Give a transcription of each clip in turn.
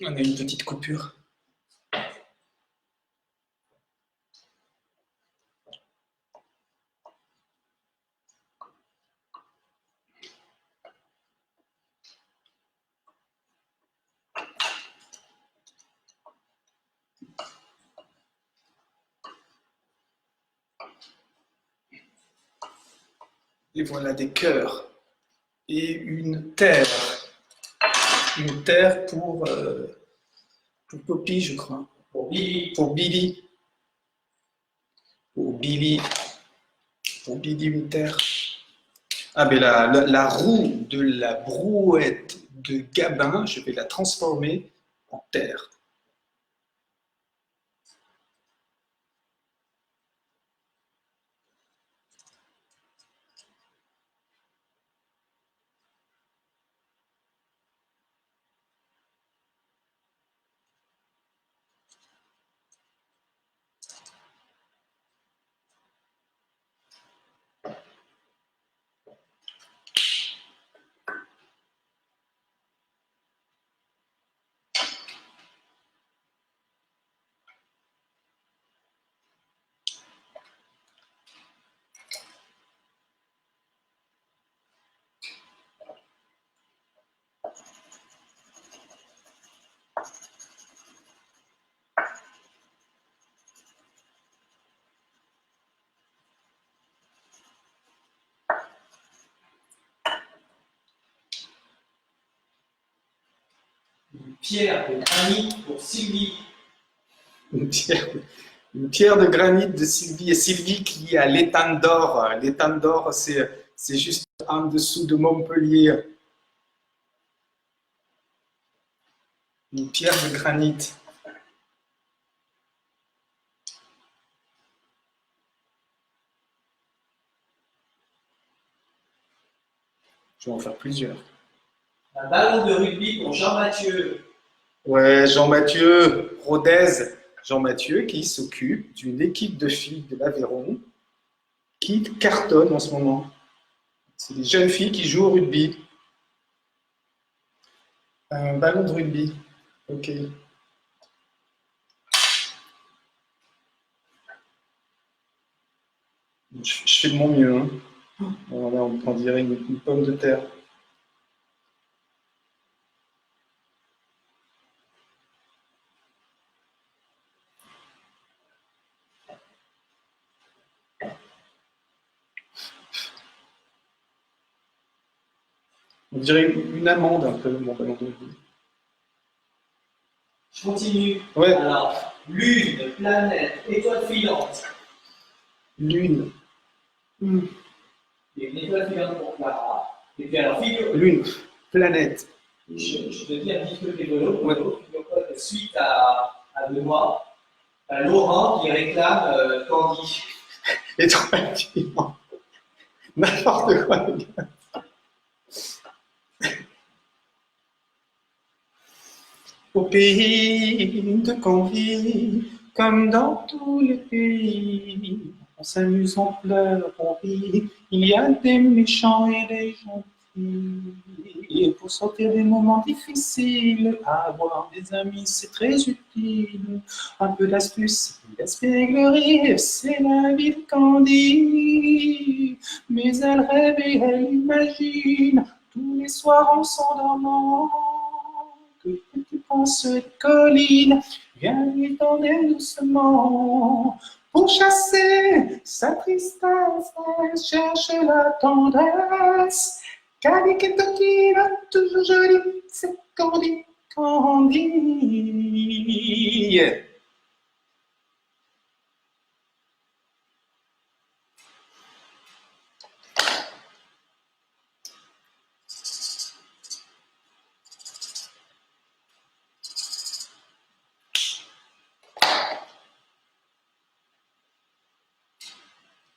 On a une petite coupure. Et voilà des cœurs. Et une terre. Une terre pour Poppy, je crois. Pour Billy. Pour Billy. Pour Billy. Pour Billy, une terre. Ah, mais la roue de la brouette de Gabin, je vais la transformer en terre. Une pierre de granit pour Sylvie. Une pierre de granit de Sylvie. Et Sylvie qui est à l'étang d'or. L'étang d'or, c'est juste en dessous de Montpellier. Une pierre de granit. Je vais en faire plusieurs. Un ballon de rugby pour Jean-Mathieu. Ouais, Jean-Mathieu Rodez. Jean-Mathieu qui s'occupe d'une équipe de filles de l'Aveyron qui cartonne en ce moment. C'est des jeunes filles qui jouent au rugby. Un ballon de rugby. Ok. Je fais de mon mieux. Hein. Voilà, on dirait une pomme de terre. On dirait une amande un peu, mon ballon de rugby. Je continue. Ouais. Alors, lune, planète, étoile filante. Lune. Il y a une étoile filante pour Clara. Et puis alors, figure. Lune, planète. Je te dis un petit peu rigolo. Ouais. Figure-toi que suite à Benoît, Laurent qui réclame Candy. Étoile filante. N'importe quoi, les gars. Au pays de Candy, comme dans tous les pays, on s'amuse, on pleure, on rit. Il y a des méchants et des gentils. Et pour sortir des moments difficiles, avoir des amis, c'est très utile. Un peu d'astuce, d'espièglerie, c'est la vie de Candy. Mais elle rêve et elle imagine tous les soirs en s'endormant que tu penses de collines, viens lui tendre doucement. Pour chasser sa tristesse, elle cherche la tendresse. Candy Kentucky, toujours jolie, c'est Candy, Candy.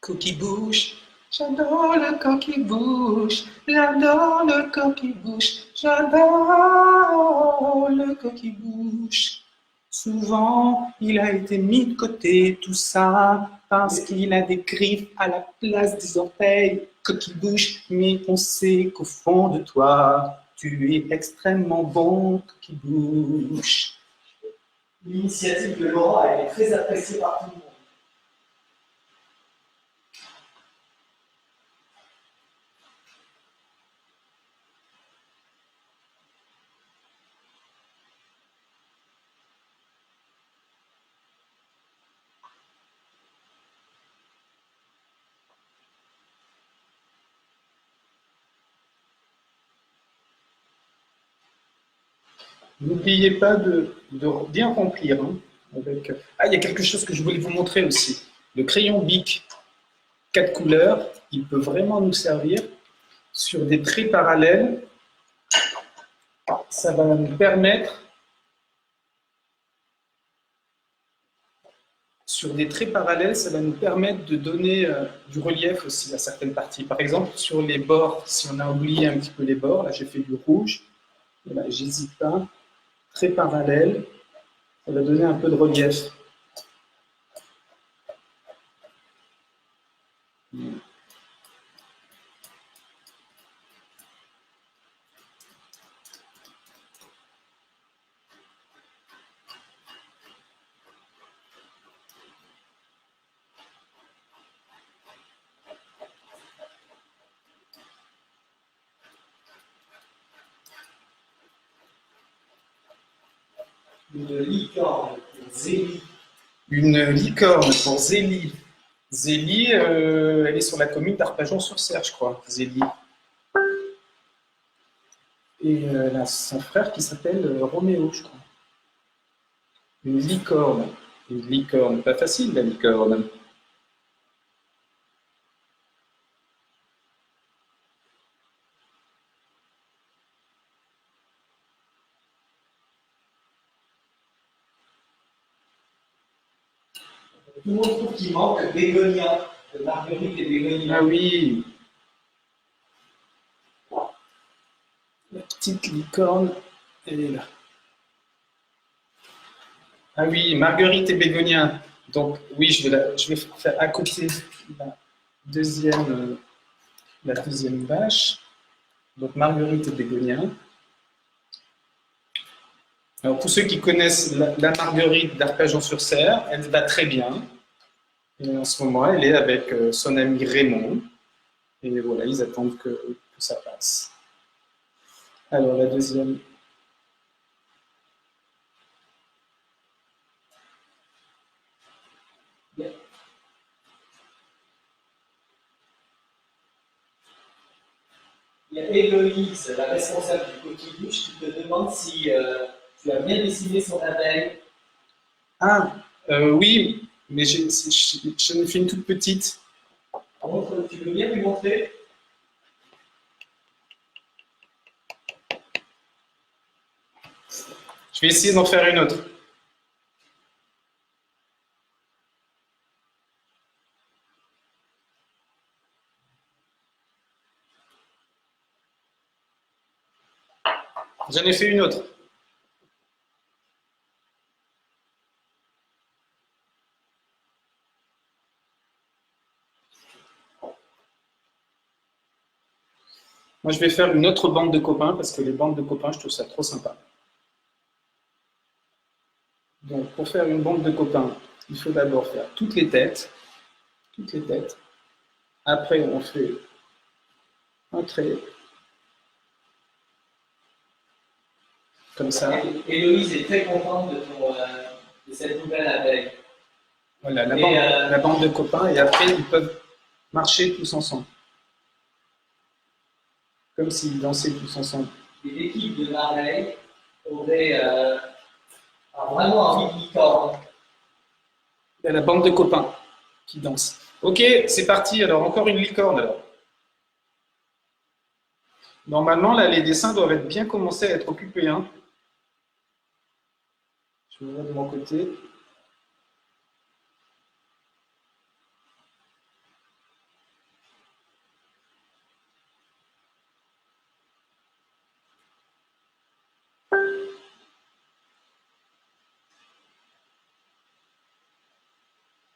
Cookie Bush, j'adore le Cookie Bush, j'adore le Cookie Bush, j'adore le Cookie Bush. Souvent, il a été mis de côté, tout ça, parce qu'il a des griffes à la place des orteils. Cookie Bush, mais on sait qu'au fond de toi, Tu es extrêmement bon qui bouge. L'initiative de Laurent a été très appréciée par tout le monde. N'oubliez pas de bien remplir. Hein, avec... Ah, il y a quelque chose que je voulais vous montrer aussi. Le crayon Bic 4 couleurs, il peut vraiment nous servir sur des traits parallèles. Ça va nous permettre, sur des traits parallèles, ça va nous permettre de donner du relief aussi à certaines parties. Par exemple, sur les bords, si on a oublié un petit peu les bords, là j'ai fait du rouge, voilà, j'hésite pas, très parallèle, ça va donner un peu de relief. Une licorne pour Zélie. Une licorne pour Zélie. Zélie, elle est sur la commune d'Arpajon-sur-Cère, je crois, Zélie. Et elle a son frère qui s'appelle Roméo, je crois. Une licorne. Une licorne. Pas facile, la licorne. Tout le monde trouve qu'il manque Bégonia, de Marguerite et Bégonia. Ah oui. La petite licorne, elle est là. Ah oui, Marguerite et Bégonia. Donc oui, je vais faire à côté deuxième, la deuxième vache. Donc Marguerite et Bégonia. Alors pour ceux qui connaissent la Marguerite d'Arpajon-sur-Cère, elle va très bien. Et en ce moment, elle est avec son ami Raymond. Et voilà, ils attendent que ça passe. Alors la deuxième. Il y a Héloïse, la responsable du coquilluche, qui te demande si tu as bien dessiné son abeille. Ah, oui, mais j'en ai fait une toute petite. Tu veux bien lui montrer? Je vais essayer d'en faire une autre. J'en ai fait une autre. Moi, je vais faire une autre bande de copains parce que les bandes de copains, je trouve ça trop sympa. Donc, pour faire une bande de copains, il faut d'abord faire toutes les têtes. Toutes les têtes. Après, on fait un trait. Comme ça. Héloïse est très contente de cette nouvelle abeille. Voilà, la bande de copains. Et après, ils peuvent marcher tous ensemble. Comme s'ils dansaient tous ensemble. L'équipe de Marseille aurait vraiment envie de licorne. Il y a la bande de copains qui danse. Ok, c'est parti. Alors, encore une licorne. Alors. Normalement, là, les dessins doivent être bien commencer à être occupés. Hein. Je vais voir de mon côté.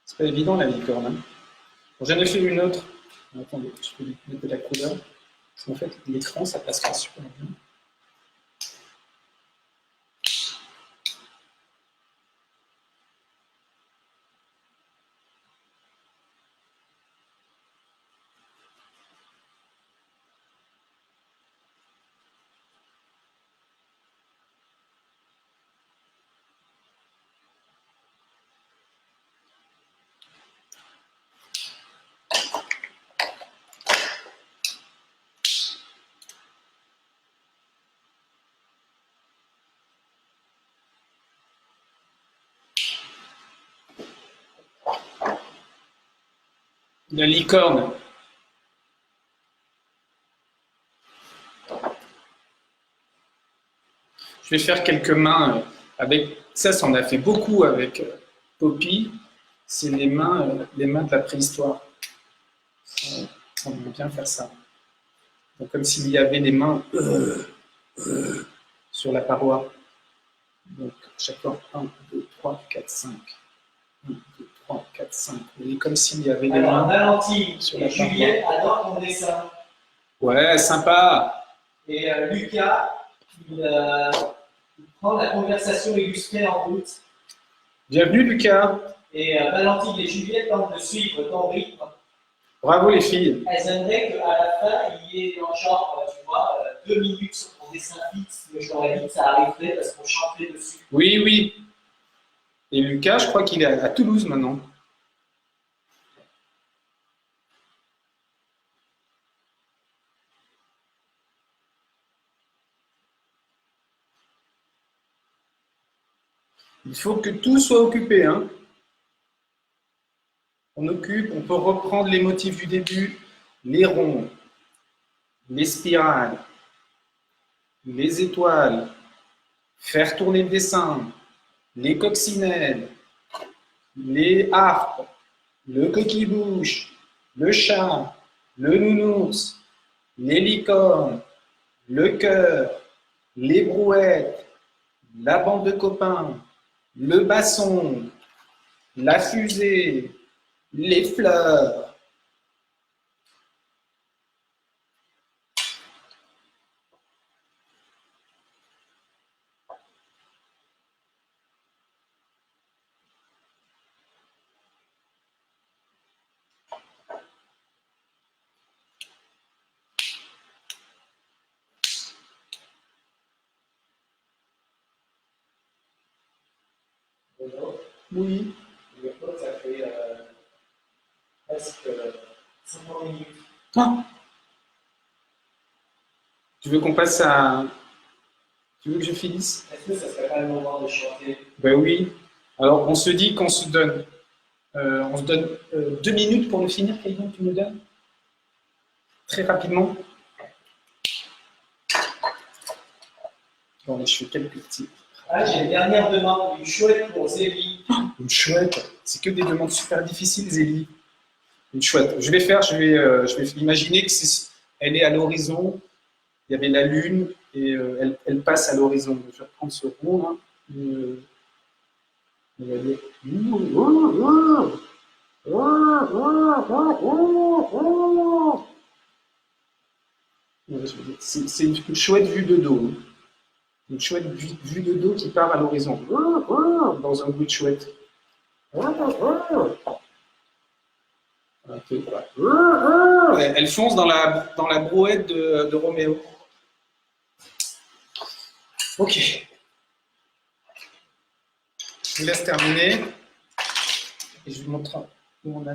C'est pas évident la licorne. Hein. Bon, j'en ai fait une autre. Attendez, je peux lui mettre de la couleur. Parce qu'en fait, l'écran, ça passe pas super bien. La licorne. Je vais faire quelques mains avec ça. Ça, on a fait beaucoup avec Poppy. C'est les mains de la préhistoire. On aime bien faire ça. Donc, comme s'il y avait des mains sur la paroi. Donc, chaque fois, 1, 2, 3, 4, 5. 1, 2, 3, 4, 5. Et comme s'il y avait des Alors, mains Valentine sur et la paroi. Juliette adorent ton dessin. Ouais, sympa. Et Lucas, il prend la conversation illustrée en route. Bienvenue, Lucas. Et Valentine et Juliette tentent de suivre ton rythme. Bravo, les filles. Elles aimeraient qu'à la fin, il y ait dans genre, tu vois, 2 minutes sur ton dessin fixe, mais je leur ai dit que ça arriverait parce qu'on chantait dessus. Oui, oui. Et Lucas, je crois qu'il est à Toulouse maintenant. Il faut que tout soit occupé, hein. On occupe, on peut reprendre les motifs du début, les ronds, les spirales, les étoiles, faire tourner le dessin, les coccinelles, les harpes, le coquille-bouche, le chat, le nounours, les licornes, le cœur, les brouettes, la bande de copains, le basson, la fusée, les fleurs. Oui. Le code, ça fait presque 50 minutes. Ah. Tu veux qu'on passe à... Tu veux que je finisse? Est-ce que ça serait pas le moment de chanter? Ben oui. Alors, on se dit qu'on se donne... on se donne 2 minutes pour le finir, Caïdon, tu me donnes? Très rapidement. Bon, je fais quelques petits. Ah, j'ai une dernière demande, une chouette pour Zélie. Une chouette. C'est que des demandes super difficiles, Zélie. Une chouette. Je vais imaginer que elle est à l'horizon. Il y avait la lune et elle passe à l'horizon. Je vais reprendre ce rond là. Elle va dire... C'est une chouette vue de dos. Une chouette vue de dos qui part à l'horizon. Dans un bruit de chouette. Elle fonce dans la brouette de Roméo. Ok. Je vous laisse terminer. Et je vous montre où on a.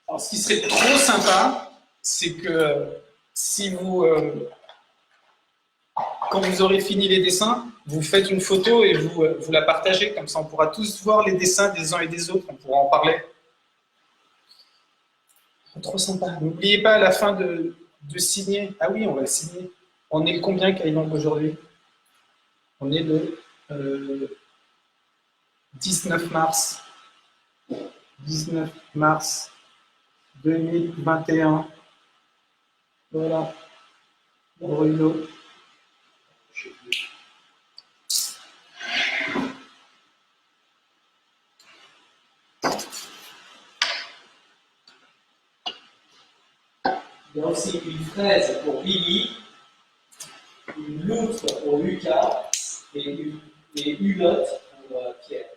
Alors, ce qui serait trop sympa, c'est que si vous, quand vous aurez fini les dessins, vous faites une photo et vous la partagez. Comme ça, on pourra tous voir les dessins des uns et des autres. On pourra en parler. Trop sympa. N'oubliez pas à la fin de signer. Ah oui, on va le signer. On est le combien, Caïdon, aujourd'hui? On est le 19 mars. 19 mars 2021. Voilà. Bruno. Il y a aussi une fraise pour Billy, une loutre pour Lucas et une hulotte pour Pierre.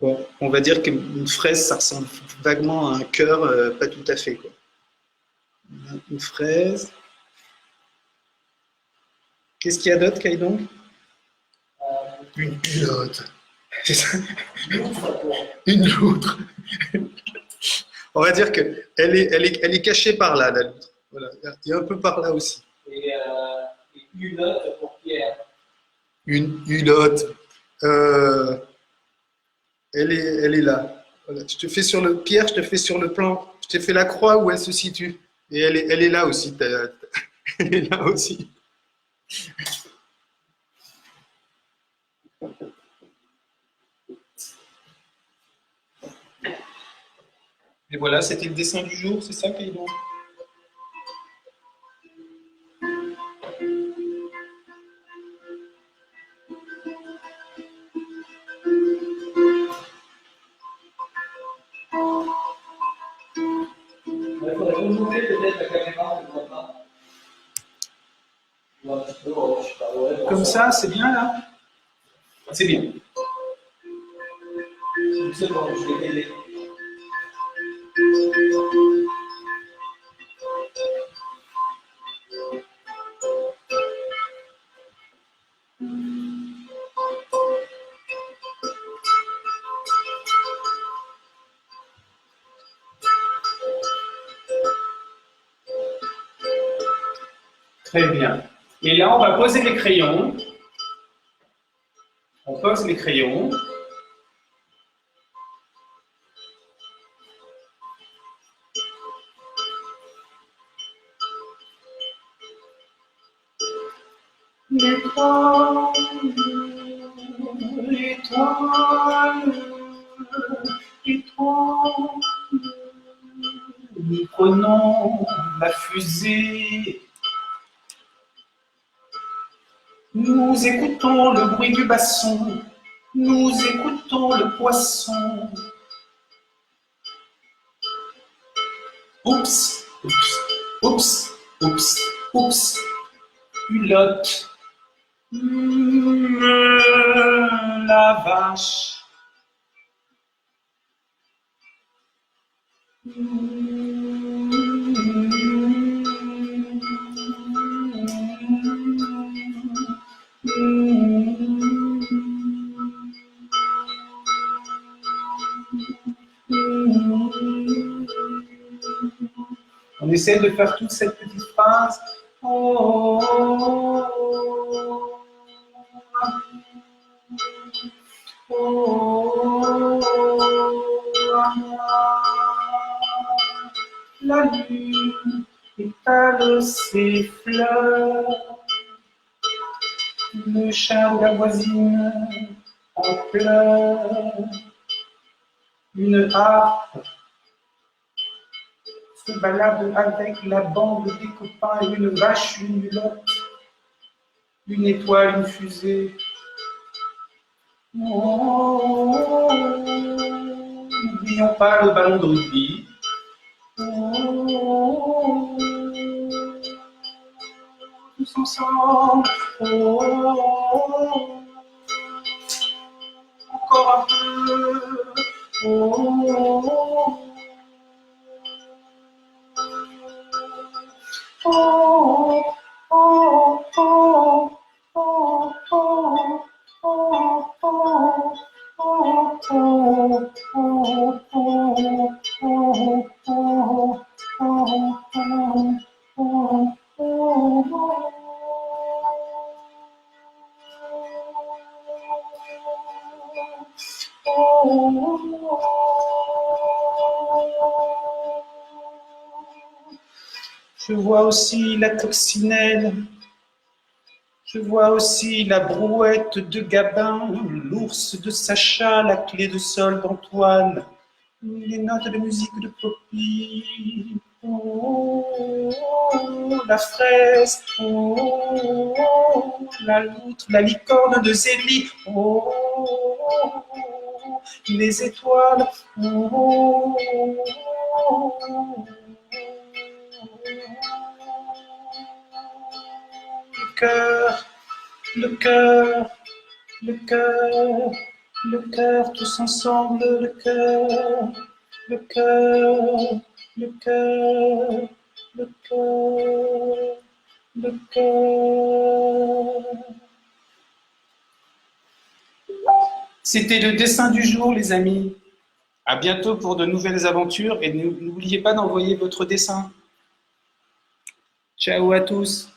Bon, on va dire qu'une fraise, ça ressemble vaguement à un cœur, pas tout à fait, quoi. Une fraise. Qu'est-ce qu'il y a d'autre, Caïdon? Une hulotte. Une loutre. On va dire qu'elle est cachée par là, la loutre. Voilà. Et un peu par là aussi. Et une hulotte pour Pierre. une hulotte. Elle est là. Voilà. Je te fais sur le Pierre, je te fais sur le plan. Je t'ai fait la croix où elle se situe. Et elle est là aussi. Elle est là aussi. Et voilà, c'était le dessin du jour, c'est ça, Caïdon? Il faudrait remonter peut-être la caméra, je ne vois pas. Je vois un petit peu, je sais pas, ouais, Comme ça, c'est bien là? C'est bien. c'est bon, je vais t'aider. Très bien. Et là, on va poser les crayons. On pose les crayons. L'étoile, l'étoile, l'étoile. Nous prenons la fusée. Nous écoutons le bruit du basson. Nous écoutons le poisson. Oups, oups, oups, oups, oups. Hulotte. La vache. On essaie de faire toute cette petite phrase. Oh, oh, la lune étale ses fleurs. Le chat de la voisine en pleurs. Une harpe se balade avec la bande des copains, une vache, une hulotte, une étoile, une fusée. Oh, n'oublions pas le ballon de rugby. Oh, tous ensemble. Oh, encore un peu. Oh, oh, oh, oh, oh, oh, oh, oh, je vois aussi la coccinelle, je vois aussi la brouette de Gabin, l'ours de Sacha, la clé de sol d'Antoine, les notes de musique de Poppy, oh, la fraise, oh, la loutre, la licorne de Zélie, oh, les étoiles, oh, le cœur, le cœur, le cœur, le cœur, tous ensemble, le cœur, le cœur, le cœur, le cœur, le cœur. C'était le dessin du jour, les amis. À bientôt pour de nouvelles aventures et n'oubliez pas d'envoyer votre dessin. Ciao à tous.